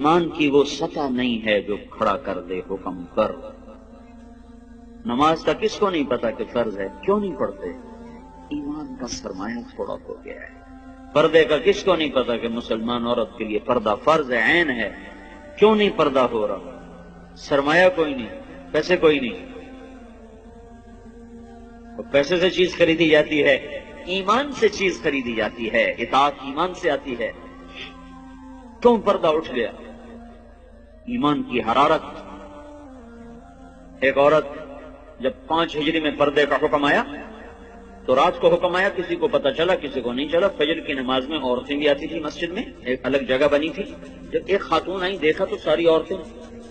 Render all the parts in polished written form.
ایمان کی وہ سطح نہیں ہے جو کھڑا کر دے حکم پر۔ نماز کا کس کو نہیں پتا کہ فرض ہے، کیوں نہیں پڑھتے؟ ایمان کا سرمایہ تھوڑا ہو گیا ہے۔ پردے کا کس کو نہیں پتا کہ مسلمان عورت کے لیے پردہ فرض ہے، عین ہے، کیوں نہیں پردہ ہو رہا؟ سرمایہ کوئی نہیں، پیسے کوئی نہیں، پیسے سے چیز خریدی جاتی ہے، ایمان سے چیز خریدی جاتی ہے، اطاعت ایمان سے آتی ہے۔ کیوں پردہ اٹھ گیا؟ ایمان کی حرارت۔ ایک عورت جب 5 ہجری میں پردے کا حکم آیا تو رات کو حکم آیا، کسی کو پتہ چلا کسی کو نہیں چلا۔ فجر کی نماز میں عورتیں بھی آتی تھی مسجد میں، ایک الگ جگہ بنی تھی۔ جب ایک خاتون آئی، دیکھا تو ساری عورتیں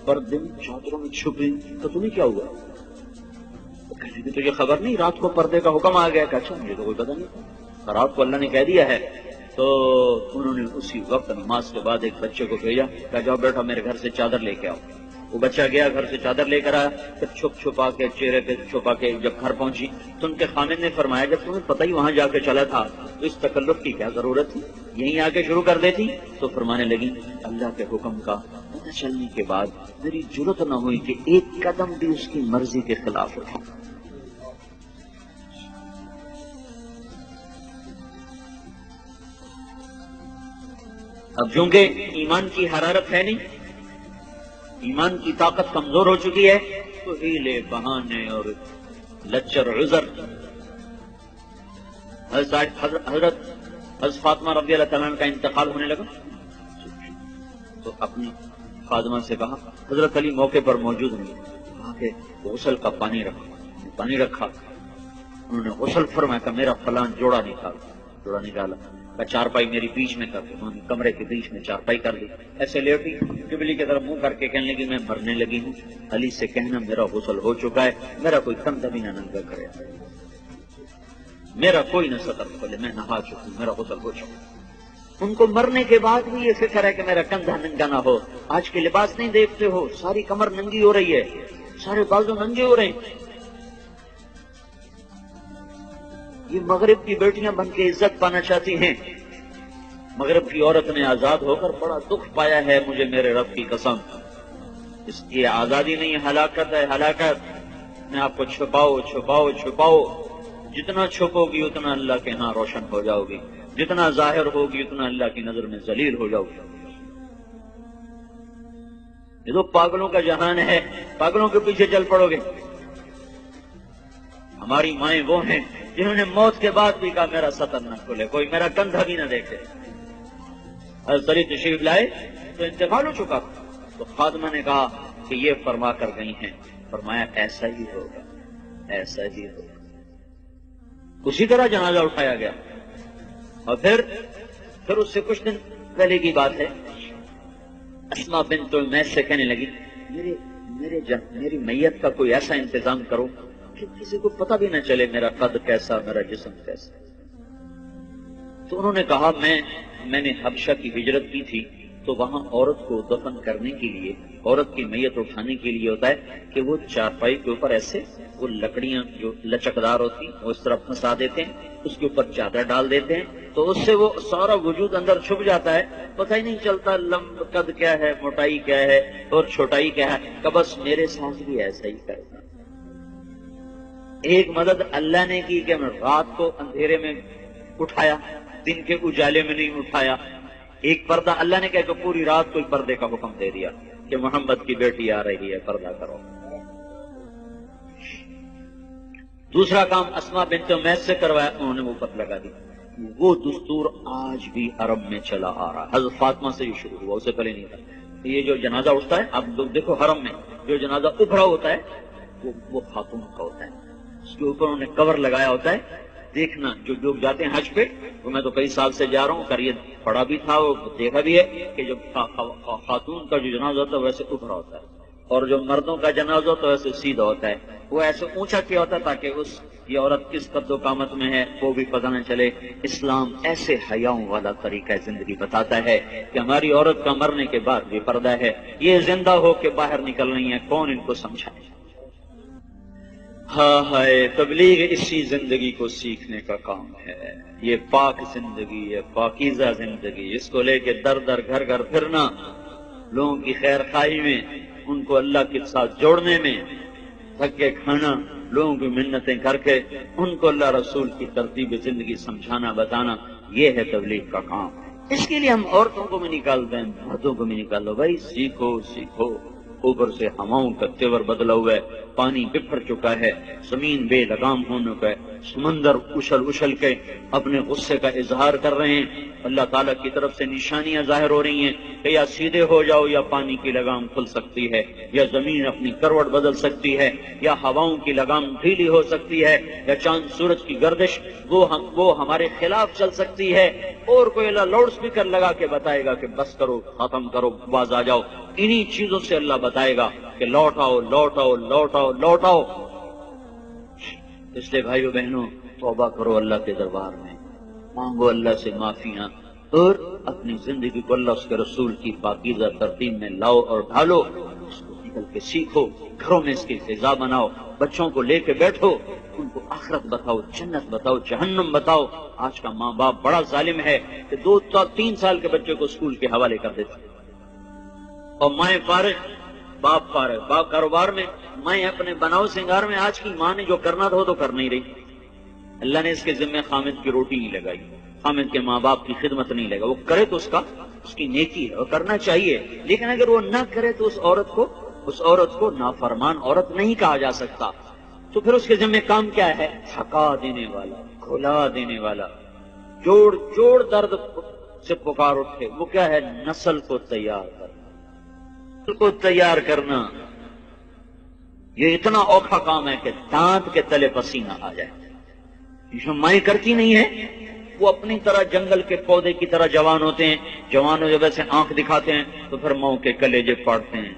پردے میں چادروں میں چھپی۔ تو تمہیں کیا ہوا؟ کہنے کی تجھے خبر نہیں رات کو پردے کا حکم آ گیا؟ کہ اچھا مجھے تو کوئی پتہ نہیں، رات کو اللہ نے کہہ دیا ہے۔ تو انہوں نے اسی وقت نماز کے بعد ایک بچے کو بھیجا، کہا جاؤ بیٹا میرے گھر سے چادر لے کے آؤ۔ وہ بچہ گیا، گھر سے چادر لے کر آیا، پھر چھپ چھپا کے چہرے پہ چھپا کے جب گھر پہنچی تو ان کے خامد نے فرمایا جب تمہیں پتہ ہی وہاں جا کے چلا تھا تو اس تکلف کی کیا ضرورت تھی، یہیں آ کے شروع کر دیتی۔ تو فرمانے لگی اللہ کے حکم کا پتہ چلنے کے بعد میری جرأت نہ ہوئی کہ ایک قدم بھی اس کی مرضی کے خلاف اٹھاؤں۔ اب چونکہ ایمان کی حرارت ہے نہیں، ایمان کی طاقت کمزور ہو چکی ہے، تو ہیلے بہانے اور لچر عذر۔ حضرت فاطمہ رضی اللہ تعالیٰ عنہ کا انتقال ہونے لگا تو اپنی خادمہ سے کہا، حضرت علی موقع پر موجود نہیں، کہا کہ غسل کا پانی رکھا۔ انہوں نے غسل فرمایا کہ میرا فلان جوڑا نکالا، چارپائی میری بیچ میں کر دی، انہوں نے کمرے کے بیچ میں چارپائی کر دی، ایسے لیٹی، قبلے کی طرف منہ کر کے کہنے لگی میں مرنے لگی ہوں، علی سے کہنا میرا غسل ہو چکا ہے، میرا کوئی کندھا بھی نہ ننگا کرے، میرا کوئی نہ سطر کھولے، میں نہا چکی ہوں، میرا غسل ہو چکا۔ ان کو مرنے کے بعد بھی یہ فکر ہے کہ میرا کندھا ننگا نہ ہو۔ آج کے لباس نہیں دیکھتے ہو، ساری کمر ننگی ہو رہی ہے، سارے بازو ننگے ہو رہے ہیں۔ یہ مغرب کی بیٹیاں بن کے عزت پانا چاہتی ہیں۔ مغرب کی عورت نے آزاد ہو کر بڑا دکھ پایا ہے، مجھے میرے رب کی قسم۔ اس کی آزادی نہیں، ہلاکت ہے، ہلاکت۔ میں آپ کو چھپاؤ، جتنا چھپو گی اتنا اللہ کے ہاں روشن ہو جاؤ گی، جتنا ظاہر ہوگی اتنا اللہ کی نظر میں ذلیل ہو جاؤ گی۔ یہ تو پاگلوں کا جہان ہے، پاگلوں کے پیچھے چل پڑو گے۔ ہماری مائیں وہ ہیں جنہوں نے موت کے بعد بھی کہا میرا سطر نہ کھلے، کوئی میرا کندھا بھی نہ دیکھے۔ حضرت علی تشریف لائے تو انتقال ہو چکا، تو خادمہ نے کہا کہ یہ فرما کر گئی ہیں، فرمایا ایسا ہی ہوگا، ایسا ہی ہوگا۔ اسی طرح جنازہ اٹھایا گیا، اور پھر اس سے کچھ دن پہلے کی بات ہے، اسماء بنت امیس سے کہنے لگی میری میت کا کوئی ایسا انتظام کرو کہ کسی کو پتہ بھی نہ چلے میرا قد کیسا، میرا جسم کیسا۔ تو انہوں نے کہا میں نے حبشہ کی ہجرت کی تھی، تو وہاں عورت کو دفن کرنے کے لیے، عورت کی میت اٹھانے کے لیے ہوتا ہے کہ وہ چارپائی کے اوپر ایسے وہ لکڑیاں جو لچکدار ہوتی ہیں وہ اس طرف پھنسا دیتے ہیں، اس کے اوپر چادر ڈال دیتے ہیں، تو اس سے وہ سارا وجود اندر چھپ جاتا ہے، پتہ ہی نہیں چلتا قد کیا ہے، موٹائی کیا ہے اور چھوٹائی کیا ہے۔ کہ بس میرے ساتھ بھی ایسا ہی کرتا۔ ایک مدد اللہ نے کی کہ میں رات کو اندھیرے میں اٹھایا، دن کے اجالے میں نہیں اٹھایا۔ ایک پردہ اللہ نے کہا کہ پوری رات کوئی پردے کا حکم دے دیا کہ محمد کی بیٹی آ رہی ہے، پردہ کرو۔ دوسرا کام اسماء بنت امیس سے کروایا، انہوں نے وہ پر لگا دی۔ وہ دستور آج بھی عرب میں چلا آ رہا، حضرت فاطمہ سے یہ شروع ہوا، اسے پہلے نہیں تھا۔ یہ جو جنازہ اٹھتا ہے، اب لوگ دیکھو حرم میں جو جنازہ ابھرا ہوتا ہے وہ خاتون کا ہوتا ہے، اس کے اوپر انہوں نے کور لگایا ہوتا ہے۔ دیکھنا جو لوگ جاتے ہیں حج پہ، وہ میں تو کئی سال سے جا رہا ہوں، کر یہ پڑھا بھی تھا وہ دیکھا بھی ہے کہ جو خاتون کا جو جنازہ ہوتا ہے ویسے ابھرا ہوتا ہے، اور جو مردوں کا جنازہ ہوتا ہے ویسے سیدھا ہوتا ہے۔ وہ ایسے اونچا کیا ہوتا ہے تاکہ یہ عورت کس قد و قامت میں ہے وہ بھی پتہ نہ چلے۔ اسلام ایسے حیاؤں والا طریقہ زندگی بتاتا ہے کہ ہماری عورت کا مرنے کے بعد بھی پردہ ہے، یہ زندہ ہو کے باہر نکل رہی ہیں، کون ان کو سمجھائے؟ ہائے تبلیغ اسی زندگی کو سیکھنے کا کام ہے، یہ پاک زندگی، یہ پاکیزہ زندگی، اس کو لے کے در در گھر گھر پھرنا لوگوں کی خیر خواہی میں، ان کو اللہ کے ساتھ جوڑنے میں، تھک کے کھانا، لوگوں کی منتیں کر کے ان کو اللہ رسول کی ترتیب زندگی سمجھانا بتانا، یہ ہے تبلیغ کا کام۔ اس کے لیے ہم عورتوں کو بھی نکالتے ہیں، مردوں کو بھی نکال دو، بھائی سیکھو سیکھو۔ اوپر سے ہواؤں کا تیور بدلا ہوا ہے، پانی بکھر چکا ہے، زمین بے لگام ہونے کا ہے، سمندر اچھل اچھل کے اپنے غصے کا اظہار کر رہے ہیں۔ اللہ تعالیٰ کی طرف سے نشانیاں ظاہر ہو رہی ہیں کہ یا سیدھے ہو جاؤ یا پانی کی لگام کھل سکتی ہے، یا زمین اپنی کروٹ بدل سکتی ہے، یا ہواؤں کی لگام ڈھیلی ہو سکتی ہے، یا چاند سورج کی گردش وہ ہمارے خلاف چل سکتی ہے، اور کوئی اللہ لاؤڈ اسپیکر لگا کے بتائے گا کہ بس کرو، ختم کرو، باز آ جاؤ۔ انہی چیزوں سے اللہ بتائے گا کہ لوٹ آؤ لوٹ آؤ لوٹ آؤ لوٹ آؤ۔ اس لیے بھائیو بہنوں، توبہ کرو اللہ کے دربار میں، مانگو اللہ سے معافیاں، اور اپنی زندگی کو اللہ اس کے رسول کی پاکیزہ ترتیب میں لاؤ اور ڈھالو، اس کو نکل کے سیکھو، گھروں میں اس کی فضا بناؤ، بچوں کو لے کے بیٹھو، ان کو آخرت بتاؤ، جنت بتاؤ، جہنم بتاؤ۔ آج کا ماں باپ بڑا ظالم ہے کہ 2-3 سال کے بچے کو اسکول کے حوالے کر دیتے، اور مائیں فارغ، باپ فارغ، باپ کاروبار میں، مائیں اپنے بناؤ سنگار میں۔ آج کی ماں نے جو کرنا تھا وہ تو کر نہیں رہی۔ اللہ نے اس کے ذمہ خامد کی روٹی نہیں لگائی، خامد کے ماں باپ کی خدمت نہیں لگا، وہ کرے تو اس کی نیکی ہے اور کرنا چاہیے، لیکن اگر وہ نہ کرے تو اس عورت کو نافرمان عورت نہیں کہا جا سکتا۔ تو پھر اس کے ذمہ کام کیا ہے؟ تھکا دینے والا، کھلا دینے والا، جوڑ درد سے پکار اٹھے، وہ کیا ہے؟ نسل کو تیار کرنا۔ یہ اتنا اوکھا کام ہے کہ دانت کے تلے پسینہ آ جائے۔ جو مائیں کرتی نہیں ہے، وہ اپنی طرح جنگل کے پودے کی طرح جوان ہوتے ہیں، جوانوں جب ایسے آنکھ دکھاتے ہیں تو پھر ماؤں کے کلیجے پاڑتے ہیں۔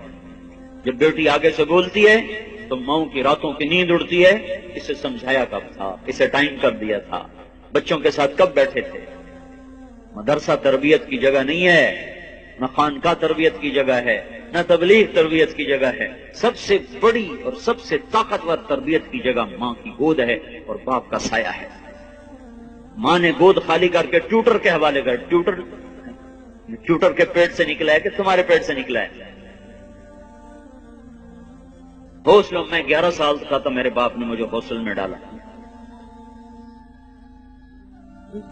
جب بیٹی آگے سے بولتی ہے تو ماؤں کی راتوں کی نیند اڑتی ہے، اسے سمجھایا کب تھا، اسے ٹائم کب دیا تھا، بچوں کے ساتھ کب بیٹھے تھے۔ مدرسہ تربیت کی جگہ نہیں ہے، نہ خانقاہ تربیت کی جگہ ہے، نہ تبلیغ تربیت کی جگہ ہے۔ سب سے بڑی اور سب سے طاقتور تربیت کی جگہ ماں کی گود ہے اور باپ کا سایہ ہے۔ ماں نے گود خالی کر کے ٹیوٹر کے حوالے کر، ٹیوٹر کے پیٹ سے نکلا ہے کہ تمہارے پیٹ سے نکلا ہے؟ حوصلوں میں 11 سال کا تھا، میرے باپ نے مجھے حوصل میں ڈالا۔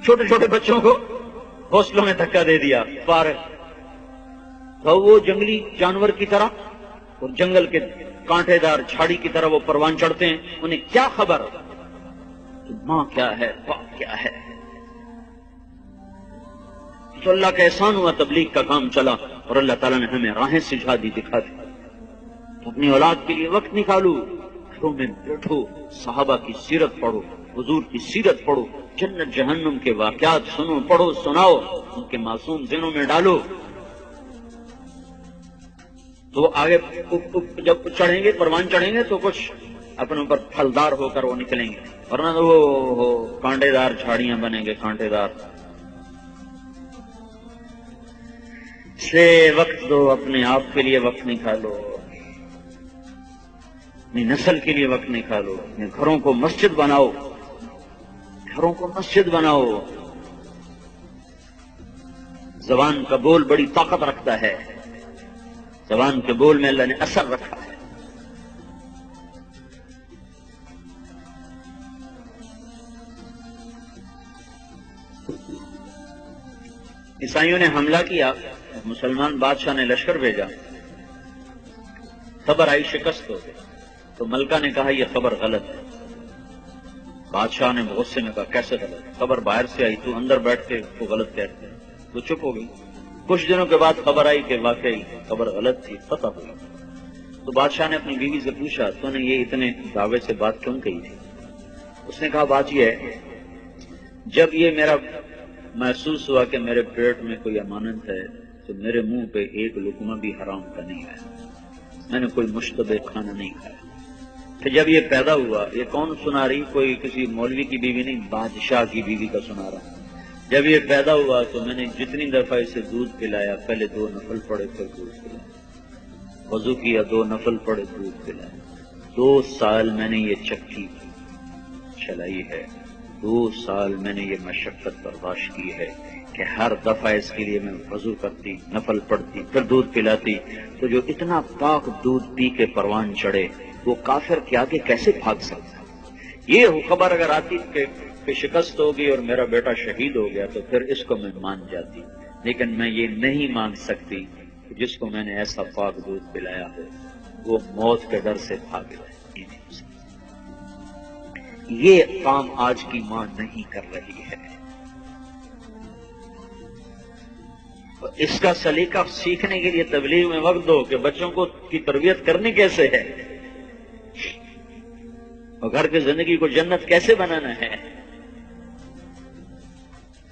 چھوٹے چھوٹے بچوں کو حوصلوں میں دھکا دے دیا، فارغ تو وہ جنگلی جانور کی طرح اور جنگل کے کانٹے دار جھاڑی کی طرح وہ پروان چڑھتے ہیں، انہیں کیا خبر کہ ماں کیا ہے، باپ کیا ہے۔ تو اللہ کا احسان ہوا، تبلیغ کا کام چلا اور اللہ تعالیٰ نے ہمیں راہیں سجھا دی، دکھا دی۔ اپنی اولاد کے لیے وقت نکالو، گھروں میں بیٹھو، صحابہ کی سیرت پڑھو، حضور کی سیرت پڑھو، جنت جہنم کے واقعات سنو، پڑھو، سناؤ، ان کے معصوم ذہنوں میں ڈالو۔ تو آگے جب چڑھیں گے، پروان چڑھیں گے تو کچھ اپنے اوپر پھلدار ہو کر وہ نکلیں گے، ورنہ تو وہ کانٹے دار جھاڑیاں بنیں گے، کانٹے دار۔ سے وقت دو، اپنے آپ کے لیے وقت نکالو، اپنی نسل کے لیے وقت نکالو، اپنے گھروں کو مسجد بناؤ، گھروں کو مسجد بناؤ۔ زبان کا بول بڑی طاقت رکھتا ہے، زبان کے بول میں اللہ نے اثر رکھا ہے۔ عیسائیوں نے حملہ کیا، مسلمان بادشاہ نے لشکر بھیجا، خبر آئی شکست ہو گئی، تو ملکہ نے کہا یہ خبر غلط ہے۔ بادشاہ نے غصے میں کہا کیسے غلط؟ خبر باہر سے آئی، تو اندر بیٹھ کے تو غلط کہتے ہیں۔ تو چپ ہو گئی۔ کچھ دنوں کے بعد خبر آئی کہ واقعی خبر غلط تھی، پتہ ہوئی۔ تو بادشاہ نے اپنی بیوی سے پوچھا تو نے یہ اتنے دعوے سے بات کیوں کہی تھی؟ اس نے کہا بات یہ ہے، جب یہ میرا محسوس ہوا کہ میرے پیٹ میں کوئی امانت ہے تو میرے منہ پہ ایک لقمہ بھی حرام کا نہیں آیا، میں نے کوئی مشتبہ کھانا نہیں کھایا۔ کہ جب یہ پیدا ہوا، یہ کون سنا رہی؟ کوئی کسی مولوی کی بیوی نہیں، بادشاہ کی بیوی کا سنا رہا۔ جب یہ پیدا ہوا تو میں نے جتنی دفعہ اسے دودھ پلایا، پہلے 2 نفل پڑے پھر دودھ پلایا، وضو کیا 2 نفل پڑے دودھ پلایا۔ 2 سال میں نے یہ چکی چلائی ہے، 2 سال میں نے یہ مشقت برداشت کی ہے، کہ ہر دفعہ اس کے لیے میں وضو کرتی، نفل پڑھتی، پھر دودھ پلاتی، تو جو اتنا پاک دودھ پی کے پروان چڑھے وہ کافر کے آگے کیسے بھاگ سکتا؟ یہ خبر اگر آتی کہ شکست ہوگی اور میرا بیٹا شہید ہو گیا تو پھر اس کو میں مان جاتی، لیکن میں یہ نہیں مان سکتی کہ جس کو میں نے ایسا پاک دودھ پلایا ہو وہ موت کے ڈر سے بھاگ جائے۔ یہ کام آج کی ماں نہیں کر رہی ہے۔ اس کا سلیقہ سیکھنے کے لیے تبلیغ میں وقت دو کہ بچوں کو کی تربیت کرنی کیسے ہے اور گھر کی زندگی کو جنت کیسے بنانا ہے۔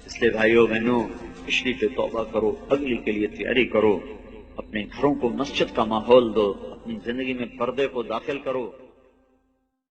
اس لیے بھائیوں بہنوں، پچھلی پہ توبہ کرو، اگلی کے لیے تیاری کرو، اپنے گھروں کو مسجد کا ماحول دو، اپنی زندگی میں پردے کو داخل کرو۔